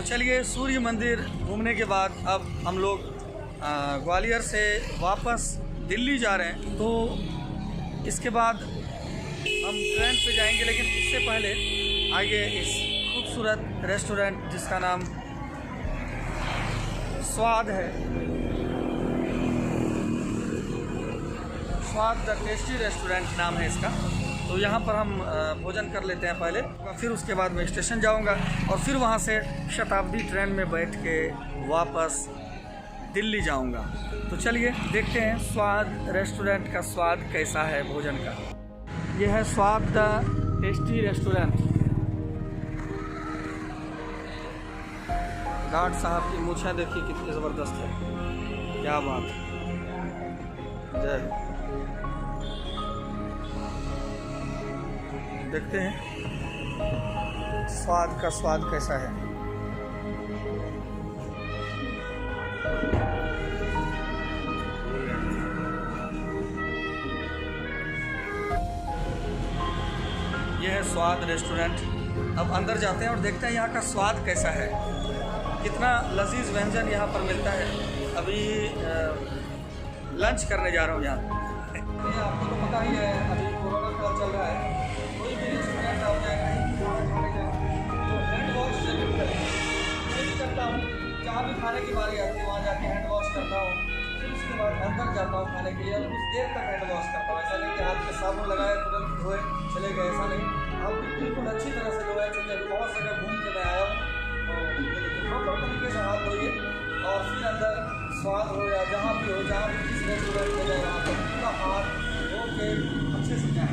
चलिए, सूर्य मंदिर घूमने के बाद अब हम लोग ग्वालियर से वापस दिल्ली जा रहे हैं। तो इसके बाद हम ट्रेन पे जाएंगे, लेकिन उससे पहले आइए इस खूबसूरत रेस्टोरेंट जिसका नाम स्वाद है, स्वाद द टेस्टी रेस्टोरेंट नाम है इसका। तो यहाँ पर हम भोजन कर लेते हैं पहले, फिर उसके बाद मैं स्टेशन जाऊँगा और फिर वहाँ से शताब्दी ट्रेन में बैठ के वापस दिल्ली जाऊँगा। तो चलिए देखते हैं स्वाद रेस्टोरेंट का स्वाद कैसा है भोजन का। यह है स्वाद द टेस्टी रेस्टोरेंट। गार्ड साहब की मूछें देखिए कितनी ज़बरदस्त है, क्या बात है। जय। देखते हैं स्वाद का स्वाद कैसा है। यह है स्वाद रेस्टोरेंट। अब अंदर जाते हैं और देखते हैं यहाँ का स्वाद कैसा है, कितना लजीज व्यंजन यहाँ पर मिलता है। अभी लंच करने जा रहा हूँ यहाँ। आपको तो पता ही है अभी कोरोना काल चल रहा है, कोई भी रेस्टोरेंट आ जाए कहीं खाने जाए तो हैंड वॉश जरूर करें। मैं भी करता हूँ, जहाँ भी खाने की बारी आती है वहाँ जाके हैंड वॉश करता हूँ, फिर उसके बाद अंदर जाता हूँ खाने के लिए, कुछ देर तक हैंड वॉश करता हूँ। ऐसा नहीं कि हाथ में साबुन लगाए तुरंत धोए चले गए, ऐसा नहीं। आप बिल्कुल अच्छी तरह से धोए, क्योंकि अभी बहुत जगह घूम के मैं आया हूँ। तो प्रॉपर तरीके से हाथ धोइए और फिर अंदर स्वाद हो या जहाँ भी हो, जहाँ भी जिस रेस्टोरेंट में जाए वहाँ पर पूरा हाथ धो के अच्छे से जाए।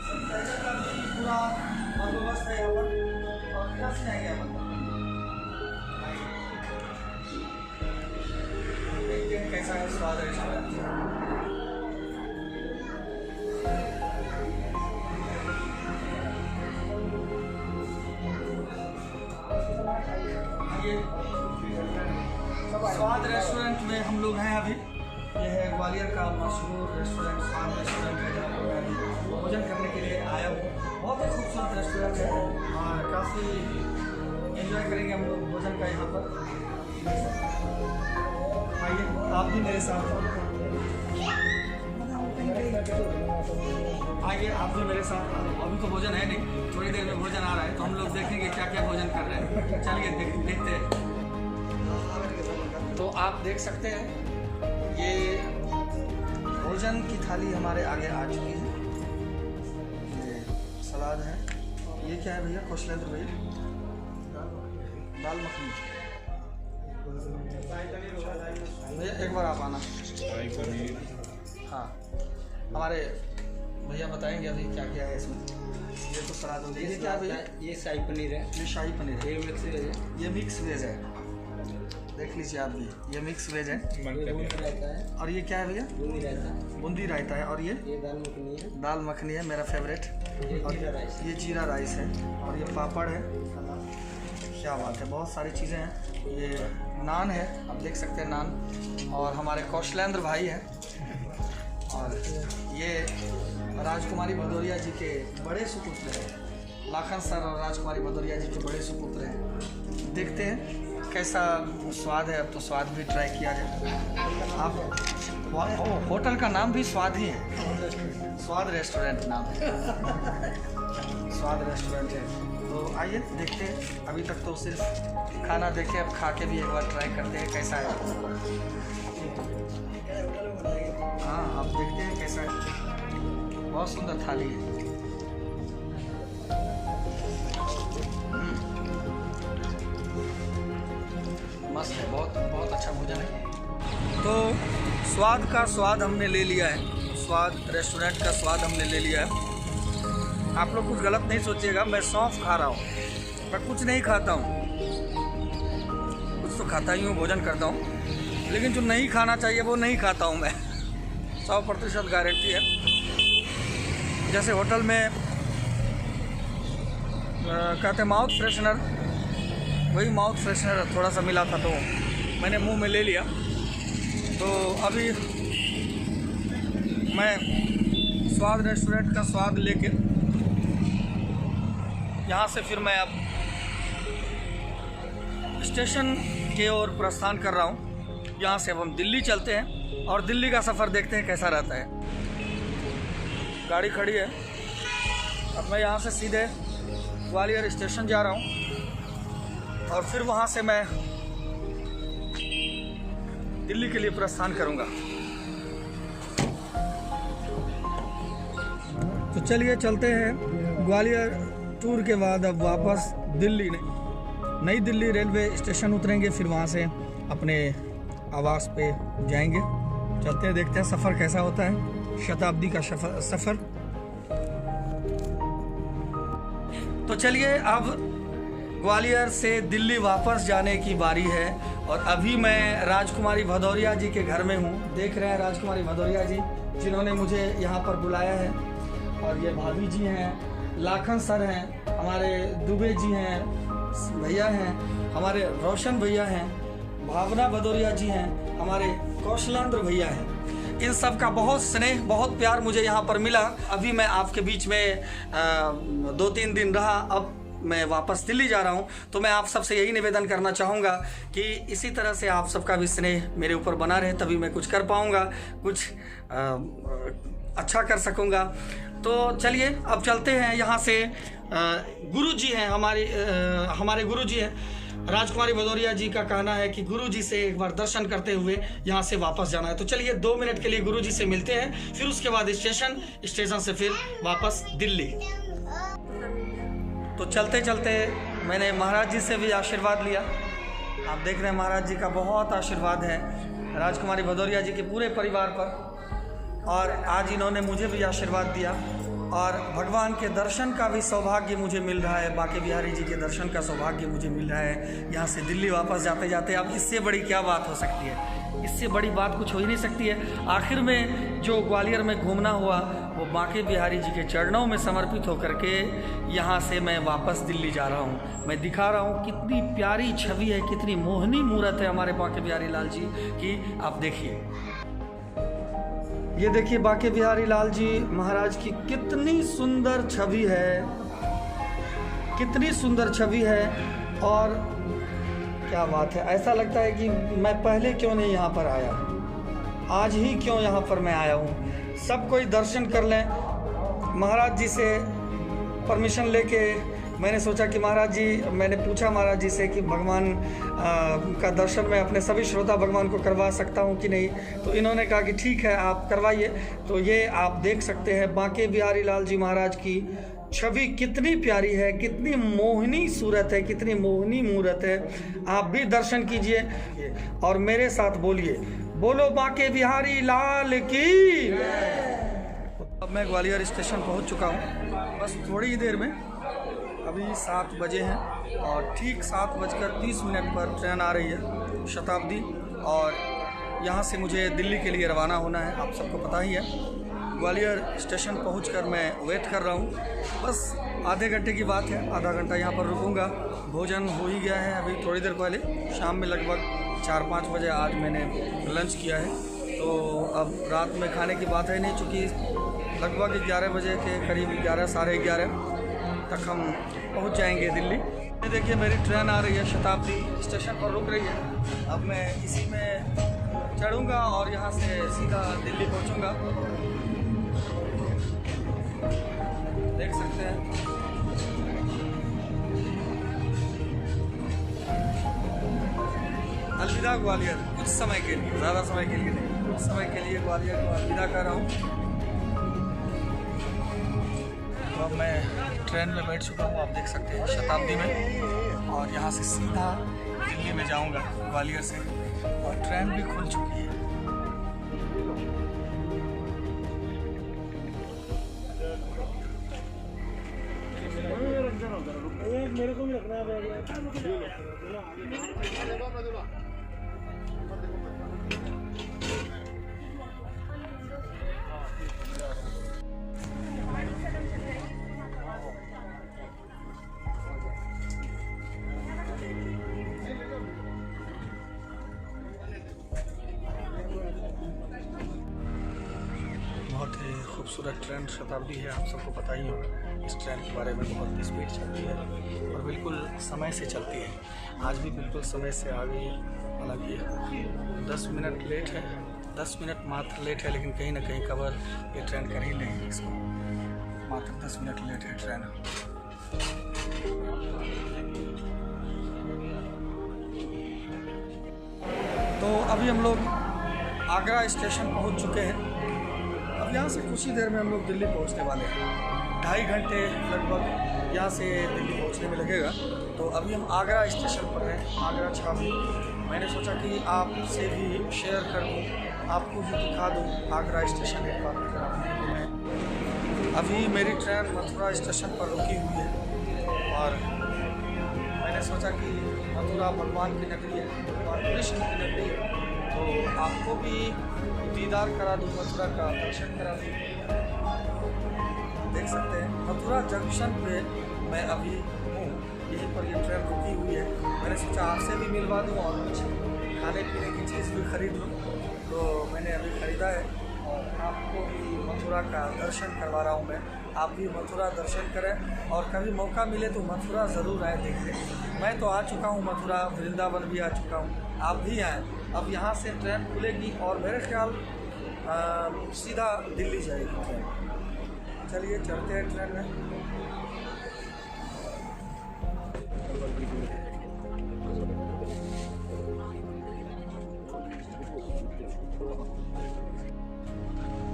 सैनिटाइजर का भी पूरा बंदोबस्त है यहाँ पर। और क्या से जाएंगे यहाँ पर, देखते हैं कैसा है स्वाद रेस्टोरेंट। स्वाद रेस्टोरेंट में हम लोग हैं अभी। यह है ग्वालियर का मशहूर रेस्टोरेंट स्वाद रेस्टोरेंट है, जहाँ पर मैं अभी भोजन करने के लिए आया हूँ। बहुत ही खूबसूरत रेस्टोरेंट है और काफ़ी एंजॉय करेंगे हम लोग भोजन का यहाँ पर। आइए आप भी मेरे साथ, आइए आप भी मेरे साथ। अभी तो भोजन है नहीं, थोड़ी देर में भोजन आ रहा है, तो हम लोग देखेंगे क्या क्या भोजन कर रहे हैं। चलिए देखते हैं। तो आप देख सकते हैं ये भोजन की थाली हमारे आगे आ चुकी है। ये सलाद है, ये क्या है भैया, कौशलेंद्र भैया? दाल मखनी। भैया एक बार आप आना। हाँ, हमारे भैया बताएंगे अभी क्या क्या है इसमें। ये तो सलाद हो गई, ये क्या भैया? ये शाही पनीर है। ये शाही पनीर है, ये मिक्स वेज है। ये मिक्स वेज है, देख लीजिए आप भी, ये मिक्स वेज है। रहता है। और ये क्या है भैया? बूंदी रहता है। बूंदी रायता है। और ये दाल मखनी है। दाल मखनी है, मेरा फेवरेट। और ये जीरा राइस है, और ये पापड़ है। क्या बात है, बहुत सारी चीज़ें हैं। ये नान है, आप देख सकते हैं नान। और हमारे कौशलेंद्र भाई हैं, और ये राजकुमारी भदौरिया जी के बड़े सुपुत्र हैं। लाखन सर और राजकुमारी भदौरिया जी के बड़े सुपुत्र हैं। देखते हैं कैसा स्वाद है। अब तो स्वाद भी ट्राई किया जाए। आप होटल का नाम भी स्वाद ही है, स्वाद रेस्टोरेंट नाम है। स्वाद रेस्टोरेंट है। तो आइए देखते हैं। अभी तक तो सिर्फ खाना देखे, अब खा के भी एक बार ट्राई करते हैं कैसा है। हाँ, आप देखते हैं कैसा है। बहुत सुंदर थाली है। मस्त है, बहुत बहुत अच्छा भोजन है। तो स्वाद का स्वाद हमने ले लिया है, स्वाद रेस्टोरेंट का स्वाद हमने ले लिया है। आप लोग कुछ गलत नहीं सोचिएगा, मैं सौंफ खा रहा हूँ, मैं कुछ नहीं खाता हूँ। कुछ तो खाता ही हूँ, भोजन करता हूँ, लेकिन जो नहीं खाना चाहिए वो नहीं खाता हूँ मैं। 100% गारंटी है। जैसे होटल में कहते माउथ फ्रेशनर, वही माउथ फ्रेशनर थोड़ा सा मिला था तो मैंने मुंह में ले लिया। तो अभी मैं स्वाद रेस्टोरेंट का स्वाद लेके यहाँ से फिर मैं अब स्टेशन की ओर प्रस्थान कर रहा हूँ। यहाँ से अब हम दिल्ली चलते हैं और दिल्ली का सफ़र देखते हैं कैसा रहता है। गाड़ी खड़ी है, अब मैं यहाँ से सीधे ग्वालियर स्टेशन जा रहा हूँ और फिर वहाँ से मैं दिल्ली के लिए प्रस्थान करूँगा। तो चलिए चलते हैं। ग्वालियर टूर के बाद अब वापस दिल्ली नई दिल्ली रेलवे स्टेशन उतरेंगे, फिर वहाँ से अपने आवास पे जाएंगे। चलते हैं, देखते हैं सफ़र कैसा होता है, शताब्दी का सफ़र। तो चलिए अब ग्वालियर से दिल्ली वापस जाने की बारी है और अभी मैं राजकुमारी भदौरिया जी के घर में हूँ। देख रहे हैं राजकुमारी भदौरिया जी जिन्होंने मुझे यहाँ पर बुलाया है। और ये भाभी जी हैं, लाखन सर हैं, हमारे दुबे जी हैं, भैया हैं, हमारे रोशन भैया हैं, भावना भदौरिया जी हैं, हमारे कौशलेंद्र भैया हैं। इन सब का बहुत स्नेह, बहुत प्यार मुझे यहाँ पर मिला। अभी मैं आपके बीच में 2-3 दिन रहा, अब मैं वापस दिल्ली जा रहा हूँ। तो मैं आप सबसे यही निवेदन करना चाहूँगा कि इसी तरह से आप सबका भी स्नेह मेरे ऊपर बना रहे, तभी मैं कुछ कर पाऊँगा, कुछ अच्छा कर सकूँगा। तो चलिए अब चलते हैं। यहाँ से गुरु जी हैं, हमारे गुरु जी हैं। राजकुमारी भदौरिया जी का कहना है कि गुरु जी से एक बार दर्शन करते हुए यहाँ से वापस जाना है। तो चलिए 2 मिनट के लिए गुरु जी से मिलते हैं, फिर उसके बाद स्टेशन से फिर वापस दिल्ली। तो चलते चलते मैंने महाराज जी से भी आशीर्वाद लिया। आप देख रहे हैं महाराज जी का बहुत आशीर्वाद है राजकुमारी भदौरिया जी के पूरे परिवार पर, और आज इन्होंने मुझे भी आशीर्वाद दिया और भगवान के दर्शन का भी सौभाग्य मुझे मिल रहा है, बांके बिहारी जी के दर्शन का सौभाग्य मुझे मिल रहा है यहाँ से दिल्ली वापस जाते जाते। अब इससे बड़ी क्या बात हो सकती है, इससे बड़ी बात कुछ हो ही नहीं सकती है। आखिर में जो ग्वालियर में घूमना हुआ वो बांके बिहारी जी के चरणों में समर्पित होकर के यहाँ से मैं वापस दिल्ली जा रहा हूँ। मैं दिखा रहा हूँ कितनी प्यारी छवि है, कितनी मोहनी मूरत है हमारे बांके बिहारी लाल जी की। आप देखिए, ये देखिए बांके बिहारी लाल जी महाराज की कितनी सुंदर छवि है, कितनी सुंदर छवि है। और क्या बात है, ऐसा लगता है कि मैं पहले क्यों नहीं यहाँ पर आया, आज ही क्यों यहाँ पर मैं आया हूँ। सब कोई दर्शन कर लें। महाराज जी से परमिशन लेके मैंने सोचा कि महाराज जी, मैंने पूछा महाराज जी से कि भगवान का दर्शन मैं अपने सभी श्रोता भगवान को करवा सकता हूं कि नहीं। तो इन्होंने कहा कि ठीक है आप करवाइए। तो ये आप देख सकते हैं बांके बिहारी लाल जी महाराज की छवि कितनी प्यारी है, कितनी मोहनी सूरत है, कितनी मोहनी मूरत है। आप भी दर्शन कीजिए और मेरे साथ बोलिए, बोलो बांके बिहारी लाल की। अब मैं ग्वालियर स्टेशन पहुंच चुका हूं, बस थोड़ी ही देर में, अभी 7 बजे हैं और ठीक 7:30 पर ट्रेन आ रही है शताब्दी, और यहाँ से मुझे दिल्ली के लिए रवाना होना है। आप सबको पता ही है। ग्वालियर स्टेशन पहुंचकर मैं वेट कर रहा हूँ, बस आधे घंटे की बात है, आधा घंटा यहाँ पर रुकूंगा। भोजन हो ही गया है अभी थोड़ी देर पहले, शाम में लगभग 4-5 बजे आज मैंने लंच किया है। तो अब रात में खाने की बात है नहीं, चूँकि लगभग 11 बजे के करीब 11 साढ़े 11 तक हम पहुंच जाएंगे दिल्ली। ये देखिए मेरी ट्रेन आ रही है, शताब्दी स्टेशन पर रुक रही है। अब मैं इसी में चढ़ूंगा और यहाँ से सीधा दिल्ली पहुंचूंगा। देख सकते हैं अलविदा ग्वालियर, कुछ समय के लिए, ज़्यादा समय के लिए नहीं, कुछ समय के लिए ग्वालियर को अलविदा कर रहा हूँ। तो अब मैं ट्रेन में बैठ चुका हूँ, आप देख सकते हैं शताब्दी में, और यहाँ से सीधा दिल्ली में जाऊँगा ग्वालियर से, और ट्रेन भी खुल चुकी है। मेरे को भी रखना है। ये खूबसूरत ट्रेन शताब्दी है, आप सबको पता ही होगा इस ट्रेन के बारे में। बहुत स्पीड चलती है और बिल्कुल समय से चलती है। आज भी बिल्कुल समय से आ गई है, हालांकि 10 मिनट लेट है, 10 मिनट मात्र लेट है, लेकिन कहीं ना कहीं कवर ये ट्रेन कर ही लेंगे इसको। मात्र 10 मिनट लेट है ट्रेन। तो अभी हम लोग आगरा स्टेशन पहुंच चुके हैं। अब यहाँ से कुछ ही देर में हम लोग दिल्ली पहुंचने वाले हैं। 2.5 घंटे लगभग यहाँ से दिल्ली पहुंचने में लगेगा। तो अभी हम आगरा स्टेशन पर हैं, आगरा छावनी। मैंने सोचा कि आपसे भी शेयर कर दूँ, आपको भी दिखा दूँ आगरा स्टेशन एक बार नजर आपको मैं। अभी मेरी ट्रेन मथुरा स्टेशन पर रुकी हुई है और मैंने सोचा कि मथुरा भगवान की नगरी है, भगवान कृष्ण की नगरी है, तो आपको भी दीदार करा दूँ, मथुरा का दर्शन करा दूँ। देख सकते हैं मथुरा जंक्शन पे मैं अभी हूँ, यहीं पर ये ट्रेन रुकी हुई है। मैंने सोचा आपसे भी मिलवा दूँ और कुछ खाने पीने की चीज़ भी खरीद लूँ, तो मैंने अभी ख़रीदा है और आपको भी मथुरा का दर्शन करवा रहा हूँ मैं। आप भी मथुरा दर्शन करें और कभी मौका मिले तो मथुरा ज़रूर आए देखने। मैं तो आ चुका हूँ मथुरा, वृंदावन भी आ चुका हूँ, आप भी आएँ। अब यहाँ से ट्रेन खुलेगी और मेरे ख्याल सीधा दिल्ली जाएगी ट्रेन। चलिए चलते हैं ट्रेन में।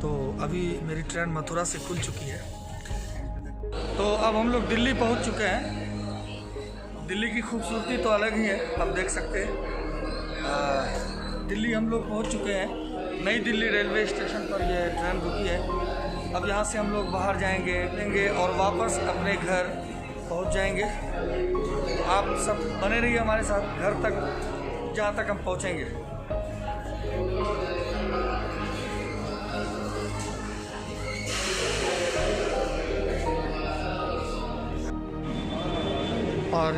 तो अभी मेरी ट्रेन मथुरा से खुल चुकी है। तो अब हम लोग दिल्ली पहुंच चुके हैं। दिल्ली की खूबसूरती तो अलग ही है, आप देख सकते हैं। दिल्ली हम लोग पहुंच चुके हैं। नई दिल्ली रेलवे स्टेशन पर ये ट्रेन रुकी है। अब यहाँ से हम लोग बाहर जाएंगे और वापस अपने घर पहुंच जाएंगे। तो आप सब बने रहिए हमारे साथ घर तक, जहाँ तक हम पहुँचेंगे। और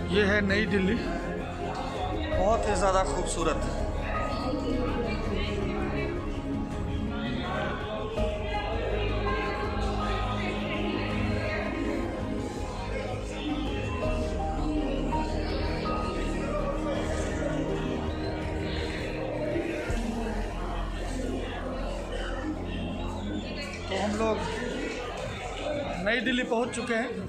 ये है नई दिल्ली, बहुत ही ज़्यादा खूबसूरत। तो हम लोग नई दिल्ली पहुंच चुके हैं।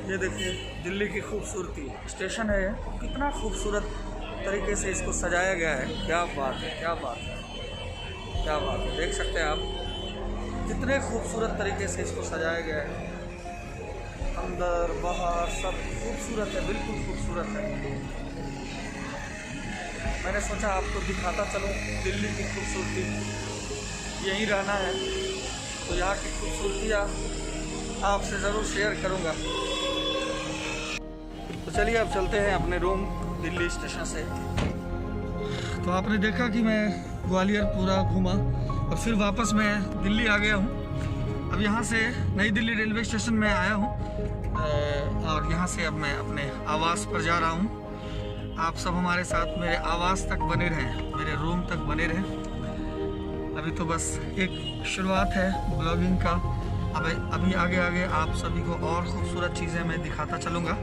ये देखिए दिल्ली की खूबसूरती, स्टेशन है ये। कितना खूबसूरत तरीके से इसको सजाया गया है, क्या बात है, क्या बात है, क्या बात है। देख सकते हैं आप कितने खूबसूरत तरीके से इसको सजाया गया है। अंदर बाहर सब खूबसूरत है, बिल्कुल खूबसूरत है। मैंने सोचा आपको दिखाता चलूँ दिल्ली की खूबसूरती। यहीं रहना है तो यहाँ की खूबसूरतियाँ आपसे ज़रूर शेयर करूँगा। तो चलिए अब चलते हैं अपने रूम दिल्ली स्टेशन से। तो आपने देखा कि मैं ग्वालियर पूरा घूमा और फिर वापस मैं दिल्ली आ गया हूँ। अब यहाँ से नई दिल्ली रेलवे स्टेशन में आया हूँ और यहाँ से अब मैं अपने आवास पर जा रहा हूँ। आप सब हमारे साथ मेरे आवास तक बने रहें, मेरे रूम तक बने रहें। अभी तो बस एक शुरुआत है ब्लॉगिंग का। अभी आगे आगे आप सभी को और ख़ूबसूरत चीज़ें मैं दिखाता चलूँगा।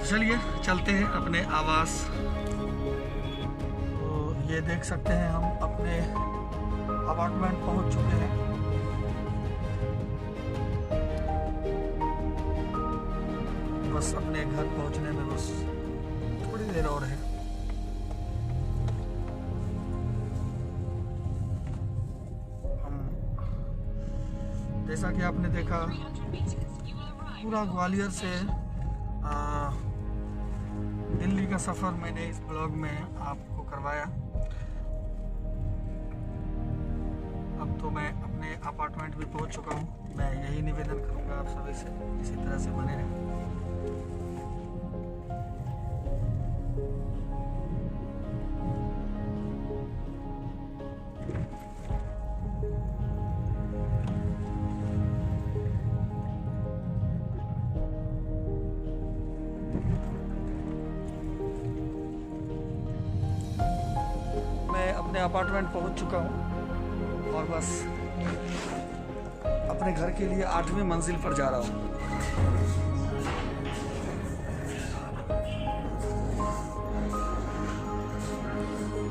चलिए चलते हैं अपने आवास। तो ये देख सकते हैं हम अपने अपार्टमेंट पहुंच चुके हैं। बस अपने घर पहुंचने में बस थोड़ी देर और है। हम जैसा कि आपने देखा पूरा ग्वालियर से दिल्ली का सफ़र मैंने इस ब्लॉग में आपको करवाया। अब तो मैं अपने अपार्टमेंट भी पहुंच चुका हूं। मैं यही निवेदन करूंगा आप सभी से, इसी तरह से बने रहें। अपार्टमेंट पहुंच चुका हूं और बस अपने घर के लिए 8वीं मंजिल पर जा रहा हूं।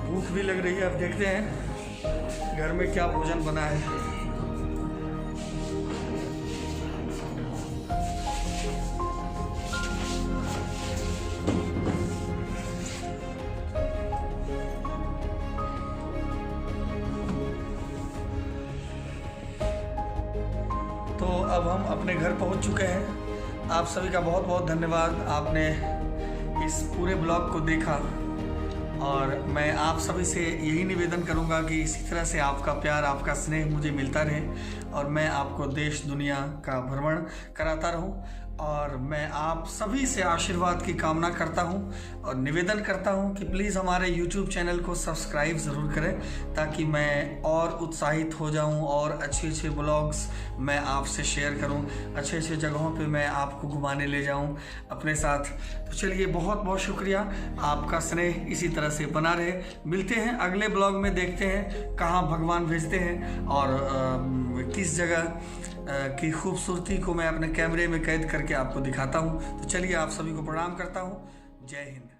भूख भी लग रही है, अब देखते हैं घर में क्या भोजन बना है। तो अब हम अपने घर पहुंच चुके हैं। आप सभी का बहुत बहुत धन्यवाद, आपने इस पूरे ब्लॉग को देखा और मैं आप सभी से यही निवेदन करूंगा कि इसी तरह से आपका प्यार, आपका स्नेह मुझे मिलता रहे और मैं आपको देश दुनिया का भ्रमण कराता रहूं और मैं आप सभी से आशीर्वाद की कामना करता हूं और निवेदन करता हूं कि प्लीज़ हमारे YouTube चैनल को सब्सक्राइब ज़रूर करें ताकि मैं और उत्साहित हो जाऊं और अच्छे अच्छे ब्लॉग्स मैं आपसे शेयर करूं, अच्छे अच्छे जगहों पे मैं आपको घुमाने ले जाऊं अपने साथ। तो चलिए, बहुत बहुत शुक्रिया, आपका स्नेह इसी तरह से बना रहे। मिलते हैं अगले ब्लॉग में, देखते हैं कहाँ भगवान भेजते हैं और किस जगह की खूबसूरती को मैं अपने कैमरे में कैद करके आपको दिखाता हूँ। तो चलिए, आप सभी को प्रणाम करता हूँ। जय हिंद।